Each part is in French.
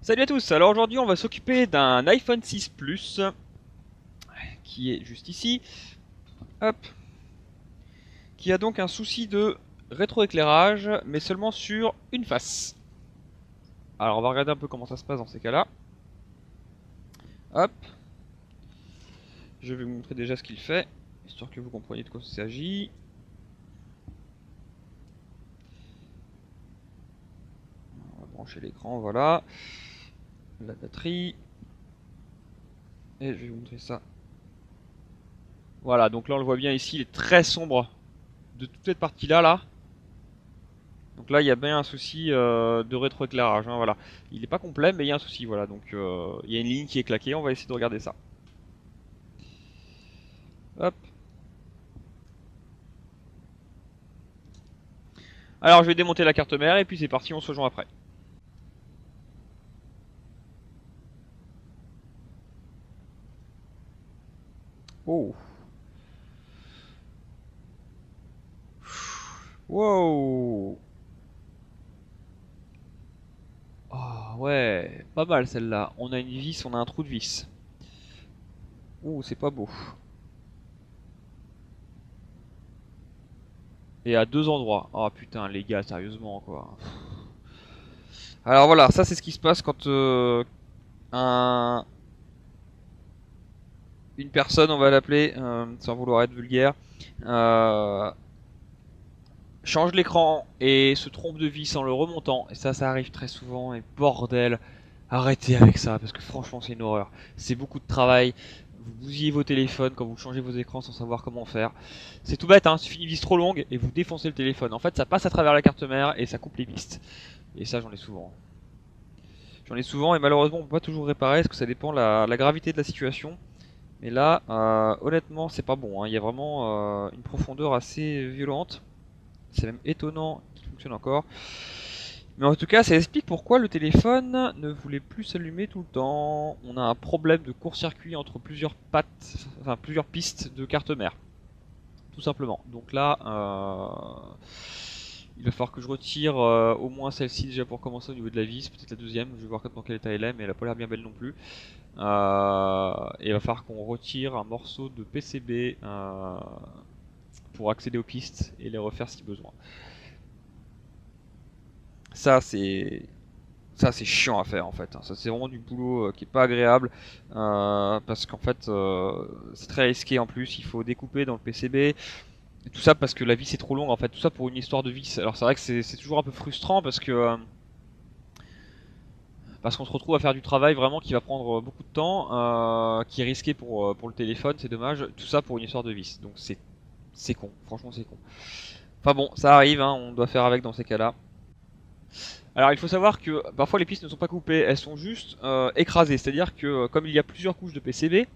Salut à tous, alors aujourd'hui on va s'occuper d'un iPhone 6 Plus qui est juste ici, hop, qui a donc un souci de rétroéclairage mais seulement sur une face. Alors on va regarder un peu comment ça se passe dans ces cas-là. Hop, je vais vous montrer déjà ce qu'il fait, histoire que vous compreniez de quoi il s'agit. On va brancher l'écran, voilà, la batterie, et je vais vous montrer ça. Voilà, donc là on le voit bien ici, il est très sombre de toute cette partie-là, là. Donc là, il y a bien un souci de rétroéclairage, hein, voilà. Il n'est pas complet, mais il y a un souci, voilà. Donc il y a une ligne qui est claquée, on va essayer de regarder ça. Hop. Alors je vais démonter la carte mère et puis c'est parti, on se rejoint après. Oh. Wow. Ah ouais, pas mal celle-là. On a une vis, on a un trou de vis. Ouh, c'est pas beau. Et à deux endroits. Oh putain, les gars, sérieusement, quoi. Alors voilà, ça c'est ce qui se passe quand un, une personne, on va l'appeler, sans vouloir être vulgaire, euh, change l'écran et se trompe de vis en le remontant. Et ça arrive très souvent. Et bordel, arrêtez avec ça parce que franchement, c'est une horreur. C'est beaucoup de travail. Vous bousillez vos téléphones quand vous changez vos écrans sans savoir comment faire. C'est tout bête, hein. Il suffit d'une vis trop longue et vous défoncez le téléphone. En fait, ça passe à travers la carte mère et ça coupe les pistes. Et ça, j'en ai souvent. J'en ai souvent et malheureusement, on peut pas toujours réparer parce que ça dépend de la gravité de la situation. Mais là, honnêtement, c'est pas bon, hein. Il y a vraiment une profondeur assez violente. C'est même étonnant qu'il fonctionne encore. Mais en tout cas, ça explique pourquoi le téléphone ne voulait plus s'allumer tout le temps. On a un problème de court-circuit entre plusieurs plusieurs pistes de carte mère. Tout simplement. Donc là, il va falloir que je retire au moins celle-ci déjà pour commencer au niveau de la vis. Peut-être la deuxième, je vais voir dans quel état elle est, mais elle a pas l'air bien belle non plus. Et il va falloir qu'on retire un morceau de PCB pour accéder aux pistes et les refaire si besoin. Ça c'est ça c'est chiant à faire en fait. Ça c'est vraiment du boulot qui est pas agréable parce qu'en fait c'est très risqué en plus. Il faut découper dans le PCB. Et tout ça parce que la vis est trop longue en fait. Tout ça pour une histoire de vis. Alors c'est vrai que c'est toujours un peu frustrant parce qu'on se retrouve à faire du travail vraiment qui va prendre beaucoup de temps, qui est risqué pour le téléphone. C'est dommage. Tout ça pour une histoire de vis. Donc c'est con. Franchement c'est con. Enfin bon, ça arrive. Hein, on doit faire avec dans ces cas-là. Alors il faut savoir que parfois les pistes ne sont pas coupées, elles sont juste écrasées. C'est-à-dire que comme il y a plusieurs couches de PCB,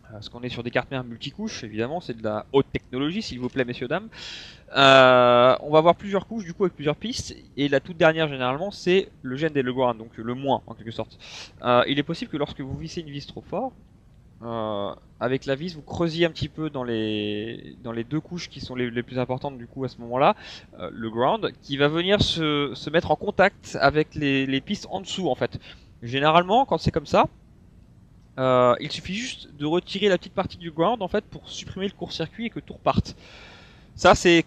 parce qu'on est sur des cartes mères multicouches, évidemment, c'est de la haute technologie, s'il vous plaît, messieurs, dames. On va avoir plusieurs couches, du coup, avec plusieurs pistes. Et la toute dernière, généralement, c'est le gène des Legrand, donc le moins, en quelque sorte. Il est possible que lorsque vous vissez une vis trop fort, avec la vis, vous creusiez un petit peu dans les deux couches qui sont les plus importantes du coup à ce moment-là, le ground, qui va venir se mettre en contact avec les pistes en dessous en fait. Généralement, quand c'est comme ça, il suffit juste de retirer la petite partie du ground en fait pour supprimer le court-circuit et que tout reparte. Ça c'est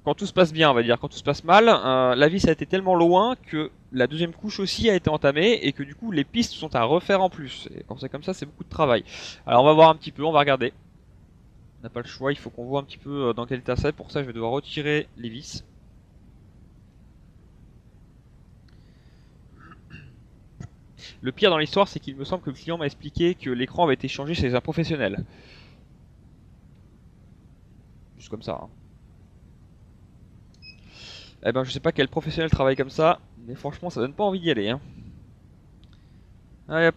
quand tout se passe bien, on va dire. Quand tout se passe mal, la vis a été tellement loin que la deuxième couche aussi a été entamée et que du coup les pistes sont à refaire en plus. Et quand c'est comme ça, c'est beaucoup de travail. Alors on va voir un petit peu, on va regarder. On n'a pas le choix, il faut qu'on voit un petit peu dans quel état c'est. Pour ça, je vais devoir retirer les vis. Le pire dans l'histoire, c'est qu'il me semble que le client m'a expliqué que l'écran avait été changé chez un professionnel. Juste comme ça. Hein. Eh ben, je sais pas quel professionnel travaille comme ça, mais franchement, ça donne pas envie d'y aller. Hein. Allez hop.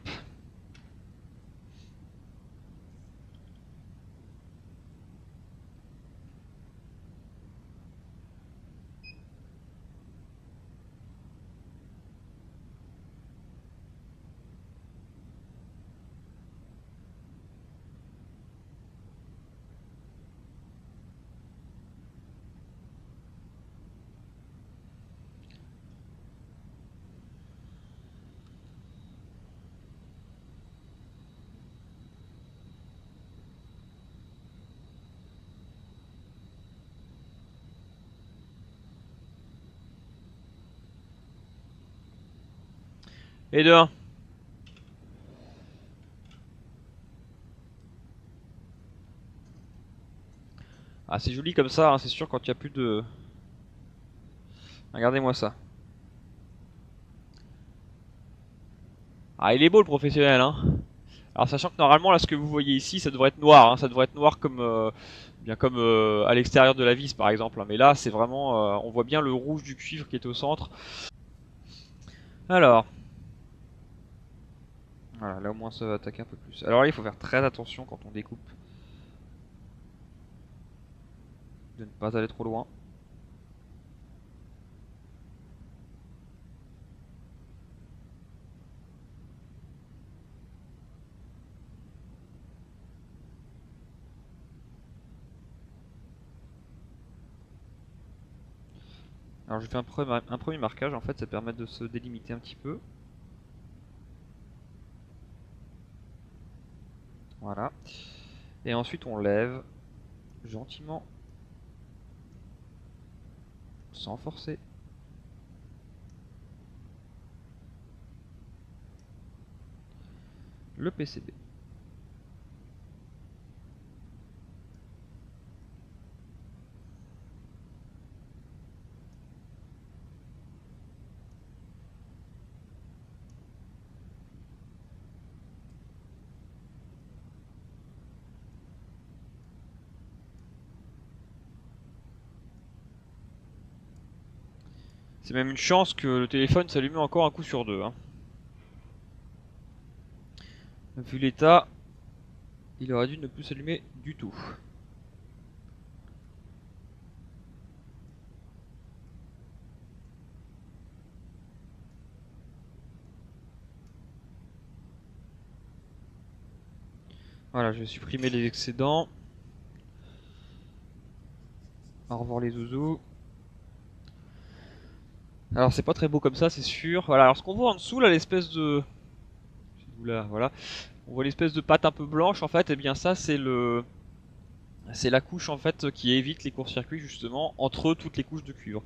Et de 1. Ah, c'est joli comme ça, hein, c'est sûr, quand il n'y a plus de... Regardez-moi ça. Ah, il est beau le professionnel, hein. Alors, sachant que normalement, là, ce que vous voyez ici, ça devrait être noir, hein. Ça devrait être noir comme, bien comme à l'extérieur de la vis, par exemple, hein. Mais là, c'est vraiment... on voit bien le rouge du cuivre qui est au centre. Alors... Voilà, là au moins ça va attaquer un peu plus. Alors là, il faut faire très attention quand on découpe. De ne pas aller trop loin. Alors je fais un premier marquage, en fait, ça permet de se délimiter un petit peu. Voilà. Et ensuite on lève gentiment, sans forcer. Le PCB. C'est même une chance que le téléphone s'allume encore un coup sur deux, hein. Vu l'état, il aurait dû ne plus s'allumer du tout. Voilà, je vais supprimer les excédents. Au revoir les zouzous. Alors c'est pas très beau comme ça, c'est sûr. Voilà, alors ce qu'on voit en dessous, là, l'espèce de... Là, voilà. On voit l'espèce de pâte un peu blanche, en fait, et bien ça, c'est le... C'est la couche, en fait, qui évite les courts-circuits, justement, entre toutes les couches de cuivre.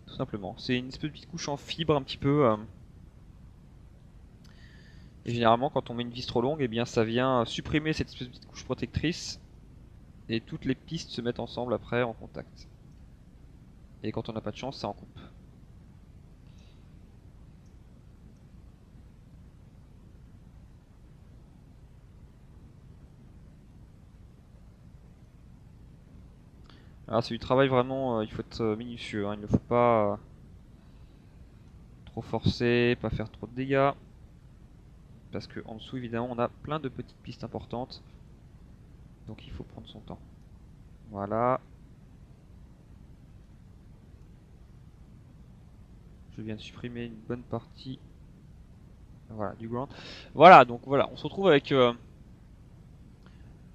Tout simplement. C'est une espèce de petite couche en fibre, un petit peu... Et généralement, quand on met une vis trop longue, et bien ça vient supprimer cette espèce de petite couche protectrice. Et toutes les pistes se mettent ensemble après en contact. Et quand on n'a pas de chance, ça en coupe. Alors c'est du travail vraiment, il faut être minutieux, hein. Il ne faut pas trop forcer, pas faire trop de dégâts. Parce que en dessous évidemment on a plein de petites pistes importantes. Donc il faut prendre son temps. Voilà. Je viens de supprimer une bonne partie. Voilà, du ground. Voilà, donc voilà, on se retrouve avec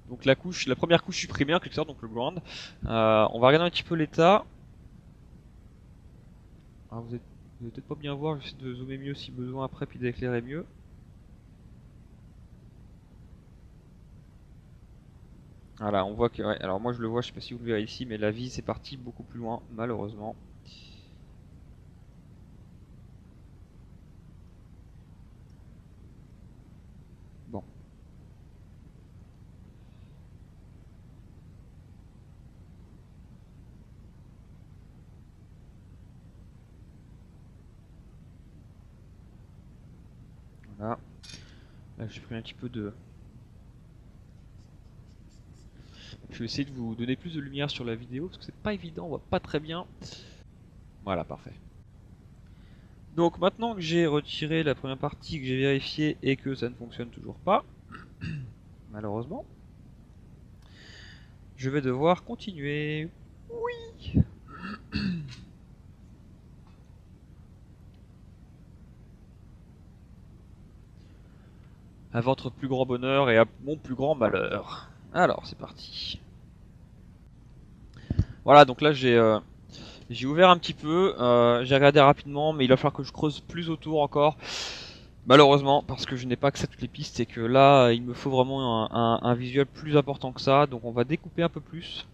donc la première couche supprimée en quelque sorte, donc le ground. On va regarder un petit peu l'état. Alors vous allez peut-être pas bien voir, j'essaie de zoomer mieux si besoin après, puis d'éclairer mieux. Voilà, on voit que, ouais, alors moi je le vois, je sais pas si vous le verrez ici, mais la vis est partie beaucoup plus loin, malheureusement. Bon. Voilà. Là j'ai pris un petit peu de... Je vais essayer de vous donner plus de lumière sur la vidéo, parce que c'est pas évident, on voit pas très bien. Voilà, parfait. Donc maintenant que j'ai retiré la première partie, que j'ai vérifié et que ça ne fonctionne toujours pas, malheureusement, je vais devoir continuer. Oui. À votre plus grand bonheur et à mon plus grand malheur. Alors, c'est parti. Voilà, donc là j'ai ouvert un petit peu, j'ai regardé rapidement, mais il va falloir que je creuse plus autour encore. Malheureusement, parce que je n'ai pas accès à toutes les pistes et que là, il me faut vraiment un visuel plus important que ça. Donc on va découper un peu plus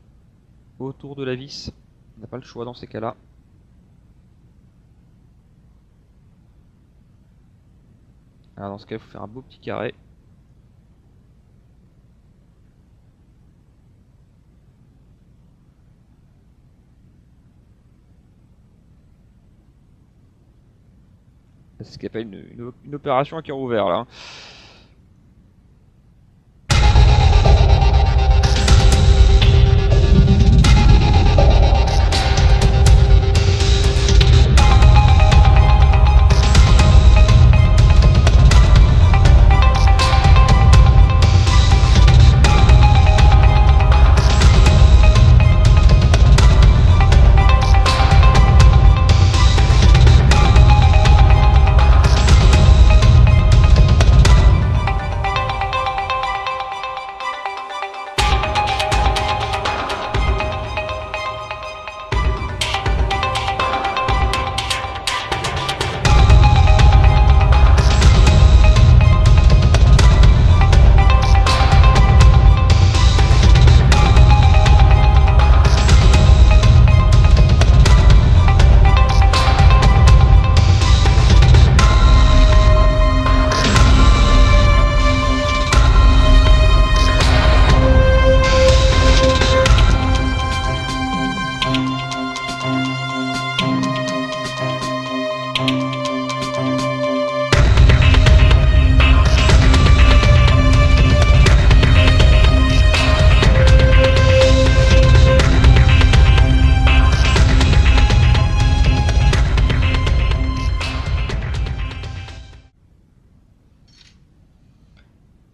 autour de la vis. On n'a pas le choix dans ces cas-là. Alors dans ce cas, il faut faire un beau petit carré. C'est ce qu'on appelle une opération à cœur ouvert là.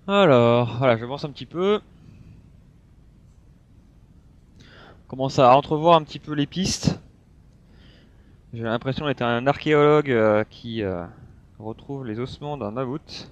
Alors, voilà, je pense un petit peu. On commence à entrevoir un petit peu les pistes. J'ai l'impression d'être un archéologue qui retrouve les ossements d'un mammouth.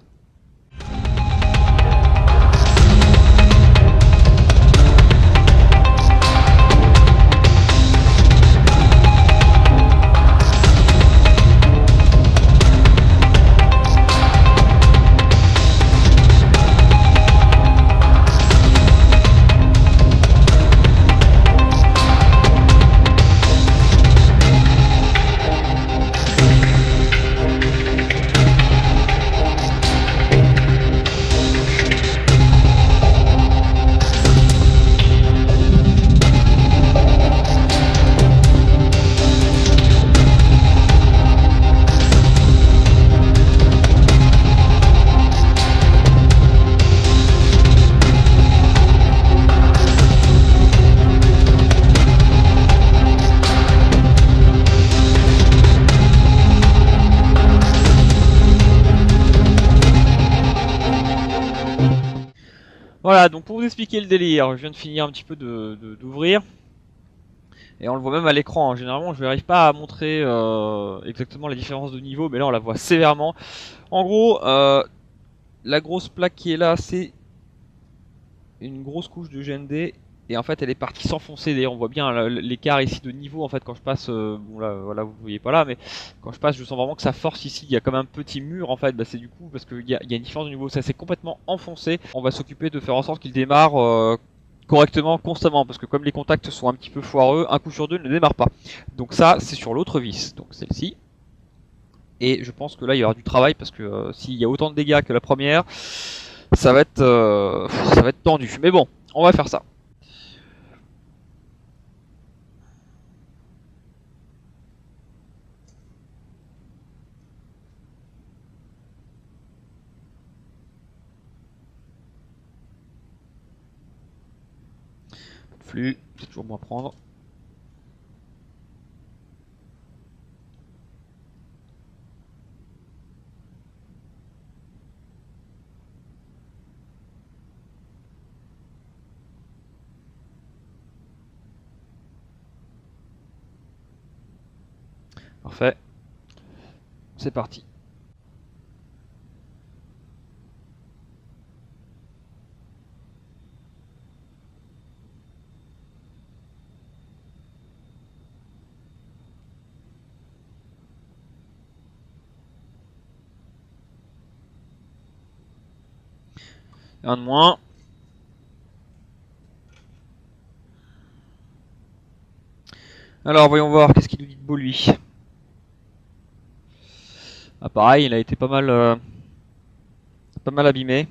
Voilà, donc pour vous expliquer le délire, je viens de finir un petit peu d'ouvrir. Et on le voit même à l'écran, hein. Généralement je n'arrive pas à montrer exactement la différence de niveau, mais là on la voit sévèrement. En gros, la grosse plaque qui est là, c'est une grosse couche de GND. Et en fait elle est partie s'enfoncer, d'ailleurs on voit bien l'écart ici de niveau en fait quand je passe, bon là voilà vous voyez pas là, mais quand je passe je sens vraiment que ça force ici, il y a comme un petit mur en fait, bah c'est du coup parce qu'il y a une différence de niveau, ça s'est complètement enfoncé. On va s'occuper de faire en sorte qu'il démarre correctement, constamment, parce que comme les contacts sont un petit peu foireux, un coup sur deux ne démarre pas. Donc ça c'est sur l'autre vis, donc celle-ci. Et je pense que là il y aura du travail parce que s'il y a autant de dégâts que la première, ça va être tendu. Mais bon, on va faire ça. Flux, c'est toujours bon à prendre. Parfait. C'est parti. Un de moins. Alors voyons voir, qu'est-ce qu'il nous dit de beau lui. Ah pareil, il a été pas mal pas mal abîmé.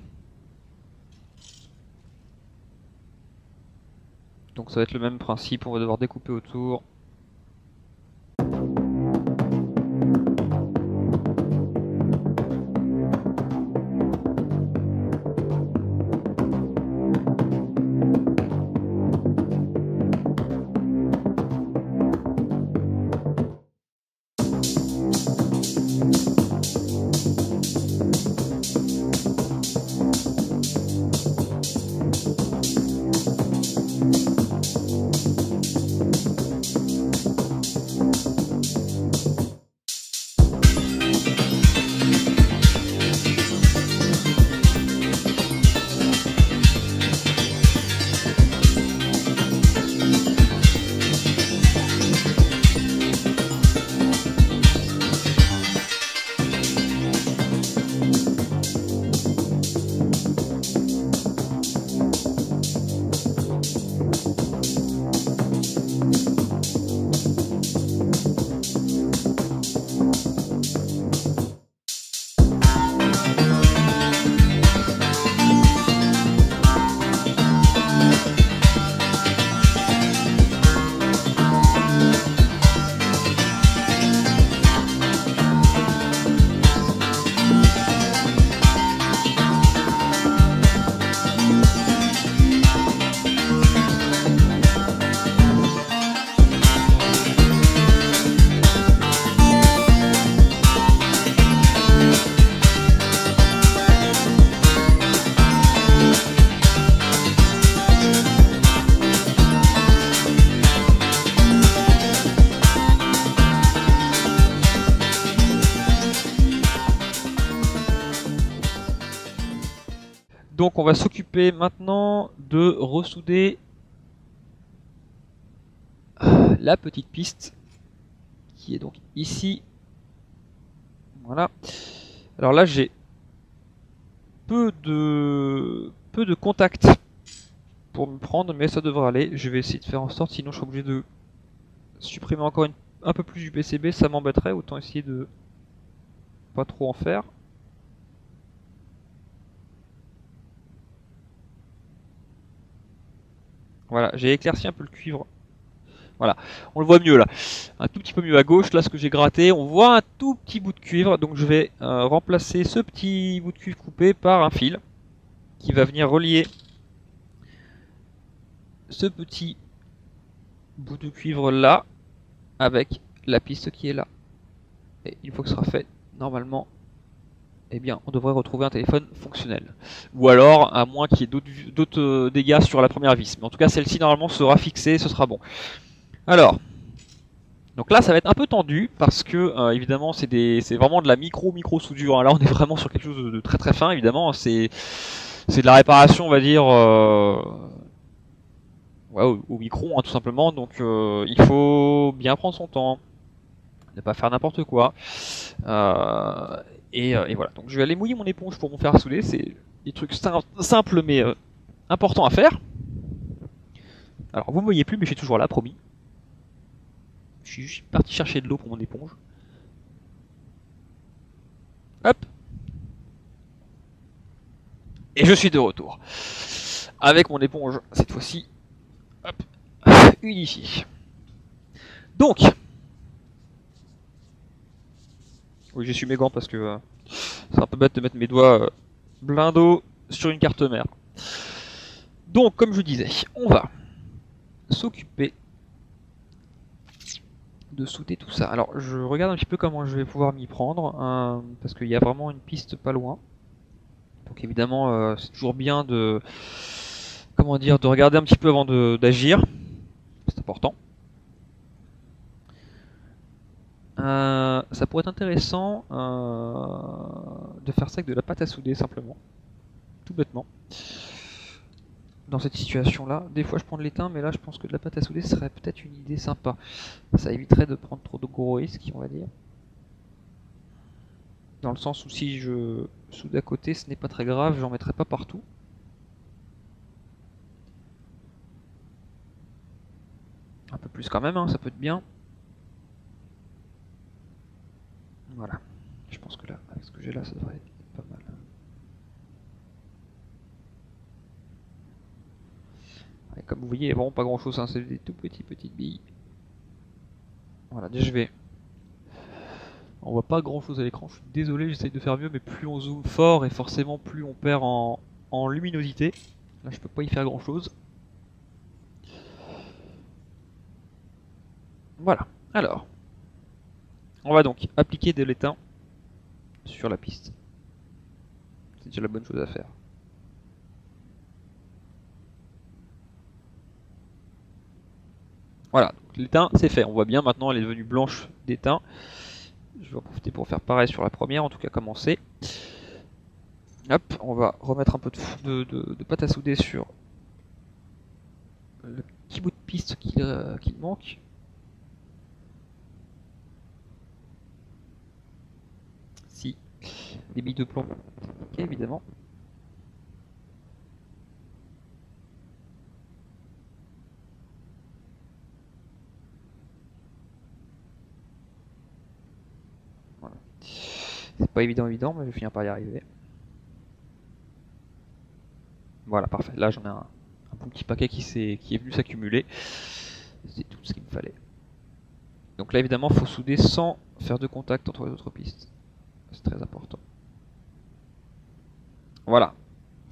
Donc ça va être le même principe, on va devoir découper autour. Donc on va s'occuper maintenant de ressouder la petite piste qui est donc ici. Voilà. Alors là j'ai peu de contacts pour me prendre, mais ça devrait aller. Je vais essayer de faire en sorte, sinon je serai obligé de supprimer encore un peu plus du PCB, ça m'embêterait, autant essayer de pas trop en faire. Voilà, j'ai éclairci un peu le cuivre. Voilà, on le voit mieux là. Un tout petit peu mieux à gauche, là ce que j'ai gratté, on voit un tout petit bout de cuivre, donc je vais remplacer ce petit bout de cuivre coupé par un fil qui va venir relier ce petit bout de cuivre là avec la piste qui est là. Et une fois que ce sera fait, normalement, eh bien, on devrait retrouver un téléphone fonctionnel. Ou alors, à moins qu'il y ait d'autres dégâts sur la première vis. Mais en tout cas, celle-ci, normalement, sera fixée, ce sera bon. Alors, donc là, ça va être un peu tendu, parce que, évidemment, c'est vraiment de la micro soudure. Là, on est vraiment sur quelque chose de très très fin, évidemment. C'est de la réparation, on va dire, ouais, au micron, hein, tout simplement. Donc, il faut bien prendre son temps, ne pas faire n'importe quoi. Et voilà, donc je vais aller mouiller mon éponge pour mon fer à souder, c'est des trucs simples mais importants à faire. Alors vous me voyez plus mais je suis toujours là, promis. Je suis juste parti chercher de l'eau pour mon éponge. Hop. Et je suis de retour. Avec mon éponge, cette fois-ci, hop, unifiée. Donc, oui j'ai su mes gants parce que c'est un peu bête de mettre mes doigts plein d'eau sur une carte mère. Donc, comme je disais, on va s'occuper de souder tout ça. Alors, je regarde un petit peu comment je vais pouvoir m'y prendre, parce qu'il y a vraiment une piste pas loin. Donc, évidemment, c'est toujours bien de, comment dire, de regarder un petit peu avant d'agir. C'est important. Ça pourrait être intéressant de faire ça avec de la pâte à souder simplement, tout bêtement. Dans cette situation-là, des fois je prends de l'étain, mais là je pense que de la pâte à souder serait peut-être une idée sympa. Ça éviterait de prendre trop de gros risques, on va dire. Dans le sens où si je soude à côté, ce n'est pas très grave, j'en mettrai pas partout. Un peu plus quand même, hein, ça peut être bien. Voilà. Je pense que là, avec ce que j'ai là, ça devrait être pas mal. Comme vous voyez, il n'y a vraiment pas grand chose, hein, c'est des tout petites billes. Voilà, déjà je vais. On voit pas grand chose à l'écran, je suis désolé, j'essaye de faire mieux, mais plus on zoome fort et forcément plus on perd en luminosité. Là je peux pas y faire grand chose. Voilà, alors. On va donc appliquer de l'étain sur la piste. C'est déjà la bonne chose à faire. Voilà, l'étain c'est fait. On voit bien maintenant elle est devenue blanche d'étain. Je vais en profiter pour faire pareil sur la première, en tout cas commencer. Hop, on va remettre un peu de pâte à souder sur le petit bout de piste qu'il manque. Si, des billes de plomb, ok, évidemment. Voilà. C'est pas évident, mais je vais finir par y arriver. Voilà, parfait. Là, j'en ai un bon petit paquet qui est venu s'accumuler. C'est tout ce qu'il me fallait. Donc là, évidemment, il faut souder sans faire de contact entre les autres pistes. C'est très important. Voilà.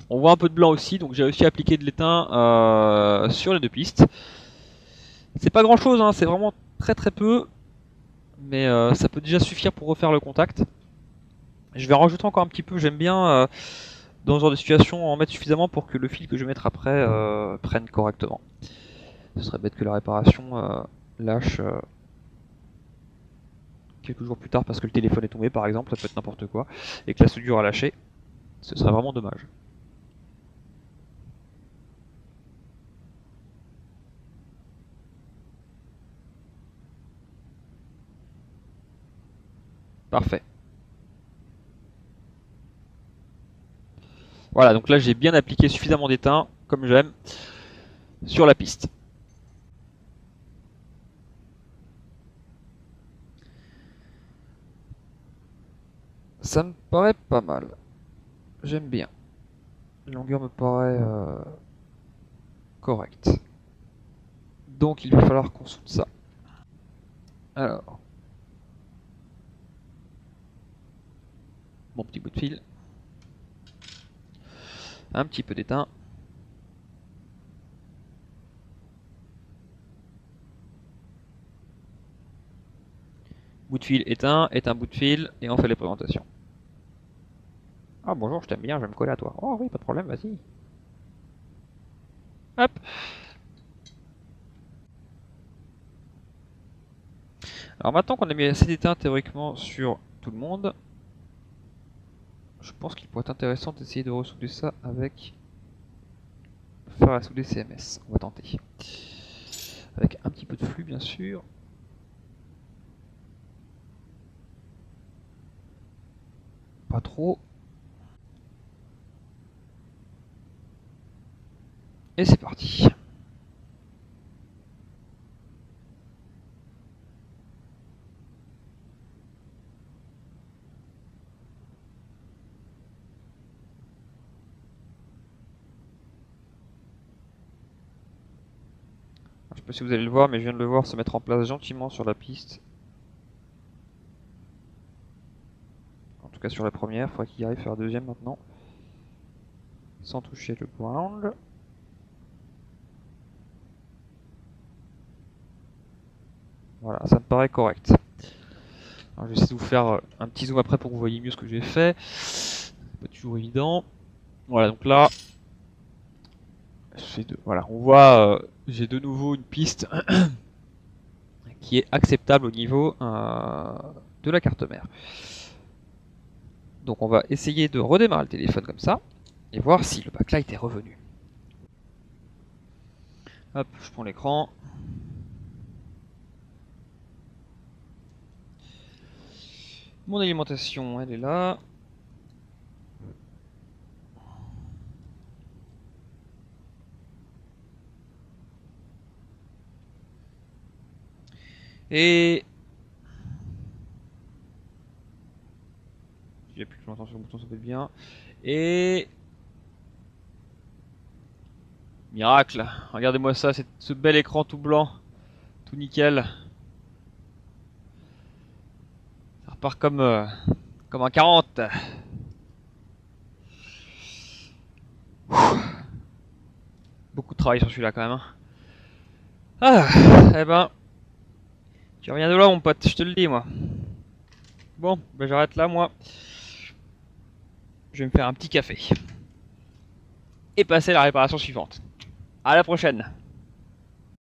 On voit un peu de blanc aussi, donc j'ai réussi à appliquer de l'étain sur les deux pistes. C'est pas grand chose, hein, c'est vraiment très peu. Mais ça peut déjà suffire pour refaire le contact. Je vais en rajouter encore un petit peu, j'aime bien dans ce genre de situation en mettre suffisamment pour que le fil que je vais mettre après prenne correctement. Ce serait bête que la réparation lâche quelques jours plus tard parce que le téléphone est tombé par exemple, ça peut être n'importe quoi, et que la soudure a lâché. Ce serait vraiment dommage. Parfait. Voilà, donc là j'ai bien appliqué suffisamment d'étain, comme j'aime, sur la piste. Ça me paraît pas mal. J'aime bien. La longueur me paraît correcte. Donc il va falloir qu'on soude ça. Alors, mon petit bout de fil. Un petit peu d'étain. Bout de fil éteint, éteint bout de fil, et on fait les présentations. Ah bonjour, je t'aime bien, je vais me coller à toi. Oh oui, pas de problème, vas-y. Hop. Alors maintenant qu'on a mis assez d'étain théoriquement sur tout le monde, je pense qu'il pourrait être intéressant d'essayer de ressouder ça avec fer à souder CMS. On va tenter. Avec un petit peu de flux bien sûr. Pas trop. Et c'est parti. Je sais pas si vous allez le voir, mais je viens de le voir se mettre en place gentiment sur la piste. En tout cas sur la première, il faudrait qu'il arrive à faire la deuxième maintenant. Sans toucher le ground. Voilà, ça me paraît correct. Alors, je vais essayer de vous faire un petit zoom après pour que vous voyez mieux ce que j'ai fait. C'est pas toujours évident. Voilà, donc là, voilà, on voit, j'ai de nouveau une piste qui est acceptable au niveau de la carte mère. Donc on va essayer de redémarrer le téléphone comme ça et voir si le backlight est revenu. Hop, je prends l'écran. Mon alimentation, elle est là. Et si j'appuie plus longtemps sur le bouton, ça peut être bien. Et Miracle. Regardez-moi ça, ce bel écran tout blanc, tout nickel. Ça repart comme un 40. Beaucoup de travail sur celui-là quand même. Hein. Ah, eh ben, tu reviens de là mon pote, je te le dis moi. Bon, ben j'arrête là moi. Je vais me faire un petit café. Et passer à la réparation suivante. À la prochaine.